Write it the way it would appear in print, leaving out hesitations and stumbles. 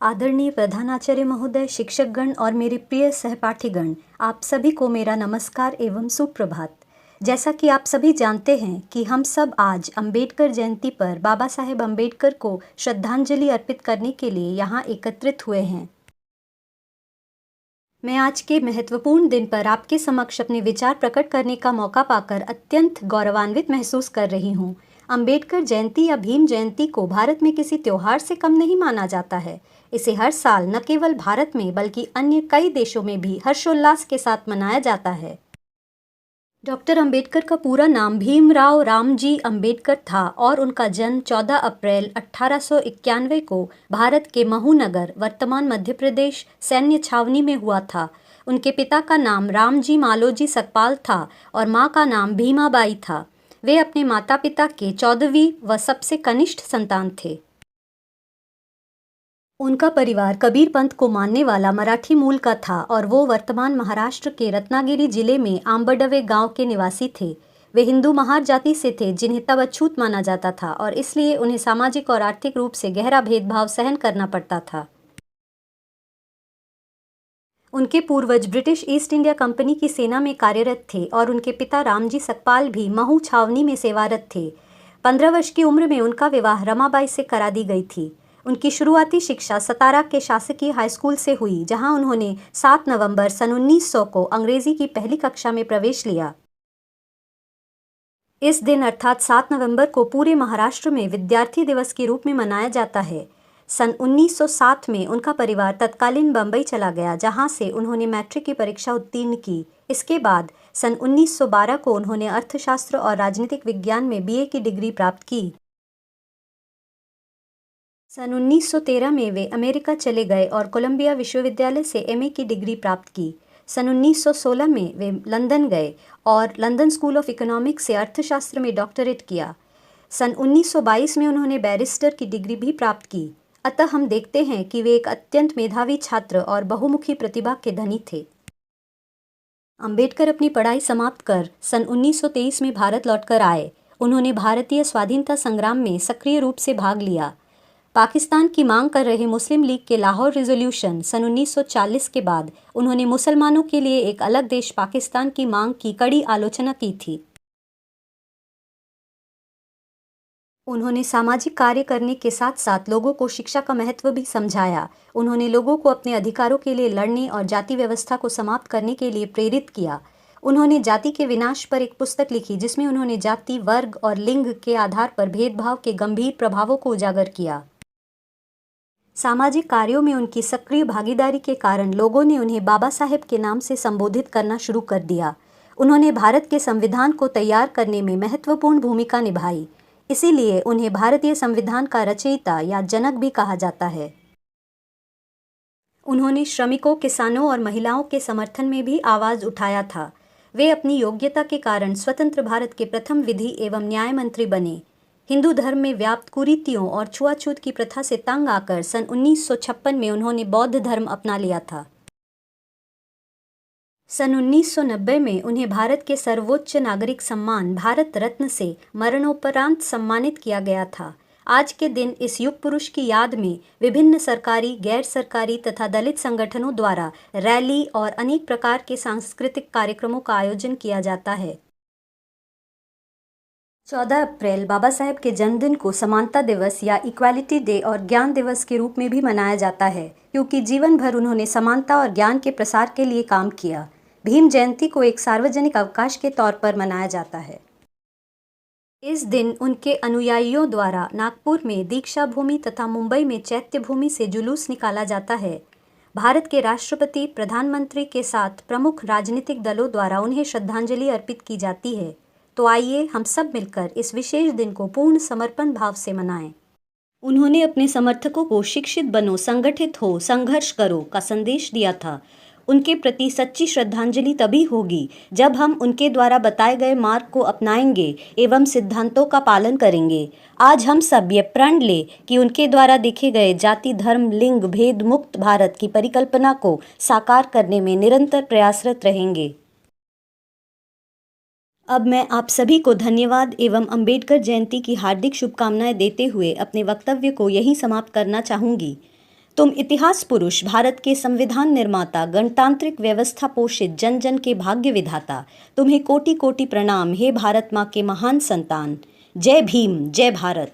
आदरणीय प्रधानाचार्य महोदय, शिक्षकगण और मेरे प्रिय सहपाठीगण, आप सभी को मेरा नमस्कार एवं सुप्रभात। जैसा कि आप सभी जानते हैं कि हम सब आज अंबेडकर जयंती पर बाबा साहेब अंबेडकर को श्रद्धांजलि अर्पित करने के लिए यहाँ एकत्रित हुए हैं। मैं आज के महत्वपूर्ण दिन पर आपके समक्ष अपने विचार प्रकट करने का मौका पाकर अत्यंत गौरवान्वित महसूस कर रही हूँ। अंबेडकर जयंती या भीम जयंती को भारत में किसी त्योहार से कम नहीं माना जाता है। इसे हर साल न केवल भारत में बल्कि अन्य कई देशों में भी हर्षोल्लास के साथ मनाया जाता है। डॉक्टर अंबेडकर का पूरा नाम भीमराव रामजी अंबेडकर था और उनका जन्म 14 अप्रैल 1891 को भारत के महू नगर, वर्तमान मध्य प्रदेश, सैन्य छावनी में हुआ था। उनके पिता का नाम रामजी मालोजी सकपाल था और मां का नाम भीमाबाई था। वे अपने माता पिता के 14वीं व सबसे कनिष्ठ संतान थे। उनका परिवार कबीर पंथ को मानने वाला मराठी मूल का था और वो वर्तमान महाराष्ट्र के रत्नागिरी जिले में आंबडवे गांव के निवासी थे। वे हिंदू महार जाति से थे जिन्हें तब अछूत माना जाता था और इसलिए उन्हें सामाजिक और आर्थिक रूप से गहरा भेदभाव सहन करना पड़ता था। उनके पूर्वज ब्रिटिश ईस्ट इंडिया कंपनी की सेना में कार्यरत थे और उनके पिता रामजी सकपाल भी महू छावनी में सेवारत थे। 15 वर्ष की उम्र में उनका विवाह रमाबाई से करा दी गई थी। उनकी शुरुआती शिक्षा सतारा के शासकीय हाई स्कूल से हुई, जहां उन्होंने 7 नवंबर सन 1900 को अंग्रेजी की पहली कक्षा में प्रवेश लिया। इस दिन अर्थात 7 नवंबर को पूरे महाराष्ट्र में विद्यार्थी दिवस के रूप में मनाया जाता है। सन 1907 में उनका परिवार तत्कालीन बम्बई चला गया, जहां से उन्होंने मैट्रिक की परीक्षा उत्तीर्ण की। इसके बाद सन 1912 को उन्होंने अर्थशास्त्र और राजनीतिक विज्ञान में बीए की डिग्री प्राप्त की। सन 1913 में वे अमेरिका चले गए और कोलंबिया विश्वविद्यालय से एमए की डिग्री प्राप्त की। सन 1916 में वे लंदन गए और लंदन स्कूल ऑफ इकोनॉमिक्स से अर्थशास्त्र में डॉक्टरेट किया। सन 1922 में उन्होंने बैरिस्टर की डिग्री भी प्राप्त की। अतः हम देखते हैं कि वे एक अत्यंत मेधावी छात्र और बहुमुखी प्रतिभा के धनी थे। अंबेडकर अपनी पढ़ाई समाप्त कर सन 1923 में भारत लौटकर आए। उन्होंने भारतीय स्वाधीनता संग्राम में सक्रिय रूप से भाग लिया। पाकिस्तान की मांग कर रहे मुस्लिम लीग के लाहौर रिजोल्यूशन सन 1940 के बाद उन्होंने मुसलमानों के लिए एक अलग देश पाकिस्तान की मांग की कड़ी आलोचना की थी। उन्होंने सामाजिक कार्य करने के साथ साथ लोगों को शिक्षा का महत्व भी समझाया। उन्होंने लोगों को अपने अधिकारों के लिए लड़ने और जाति व्यवस्था को समाप्त करने के लिए प्रेरित किया। उन्होंने जाति के विनाश पर एक पुस्तक लिखी जिसमें उन्होंने जाति, वर्ग और लिंग के आधार पर भेदभाव के गंभीर प्रभावों को उजागर किया। सामाजिक कार्यों में उनकी सक्रिय भागीदारी के कारण लोगों ने उन्हें बाबा साहेब के नाम से संबोधित करना शुरू कर दिया। उन्होंने भारत के संविधान को तैयार करने में महत्वपूर्ण भूमिका निभाई, इसीलिए उन्हें भारतीय संविधान का रचयिता या जनक भी कहा जाता है। उन्होंने श्रमिकों, किसानों और महिलाओं के समर्थन में भी आवाज उठाया था। वे अपनी योग्यता के कारण स्वतंत्र भारत के प्रथम विधि एवं न्याय मंत्री बने। हिंदू धर्म में व्याप्त कुरीतियों और छुआछूत की प्रथा से तंग आकर सन 1956 में उन्होंने बौद्ध धर्म अपना लिया था। सन 1990 में उन्हें भारत के सर्वोच्च नागरिक सम्मान भारत रत्न से मरणोपरांत सम्मानित किया गया था। आज के दिन इस युग पुरुष की याद में विभिन्न सरकारी, गैर सरकारी तथा दलित संगठनों द्वारा रैली और अनेक प्रकार के सांस्कृतिक कार्यक्रमों का आयोजन किया जाता है। 14 अप्रैल बाबा साहेब के जन्मदिन को समानता दिवस या इक्वालिटी डे और ज्ञान दिवस के रूप में भी मनाया जाता है, क्योंकि जीवन भर उन्होंने समानता और ज्ञान के प्रसार के लिए काम किया। भीम जयंती को एक सार्वजनिक अवकाश के तौर पर मनाया जाता है। इस दिन उनके अनुयायियों द्वारा नागपुर में दीक्षा भूमि तथा मुंबई में चैत्य भूमि से जुलूस निकाला जाता है। भारत के राष्ट्रपति, प्रधानमंत्री के साथ प्रमुख राजनीतिक दलों द्वारा उन्हें श्रद्धांजलि अर्पित की जाती है। तो आइए हम सब मिलकर इस विशेष दिन को पूर्ण समर्पण भाव से मनाएं। उन्होंने अपने समर्थकों को शिक्षित बनो, संगठित हो, संघर्ष करो का संदेश दिया था। उनके प्रति सच्ची श्रद्धांजलि तभी होगी जब हम उनके द्वारा बताए गए मार्ग को अपनाएंगे एवं सिद्धांतों का पालन करेंगे। आज हम सब ये प्रण ले कि उनके द्वारा दिखे गए जाति, धर्म, लिंग भेद मुक्त भारत की परिकल्पना को साकार करने में निरंतर प्रयासरत रहेंगे। अब मैं आप सभी को धन्यवाद एवं अंबेडकर जयंती की हार्दिक शुभकामनाएं देते हुए अपने वक्तव्य को यहीं समाप्त करना चाहूँगी। तुम इतिहास पुरुष, भारत के संविधान निर्माता, गणतांत्रिक व्यवस्था पोषित, जन जन के भाग्य विधाता, तुम्हें कोटि कोटि प्रणाम हे भारत माँ के महान संतान। जय भीम, जय भारत।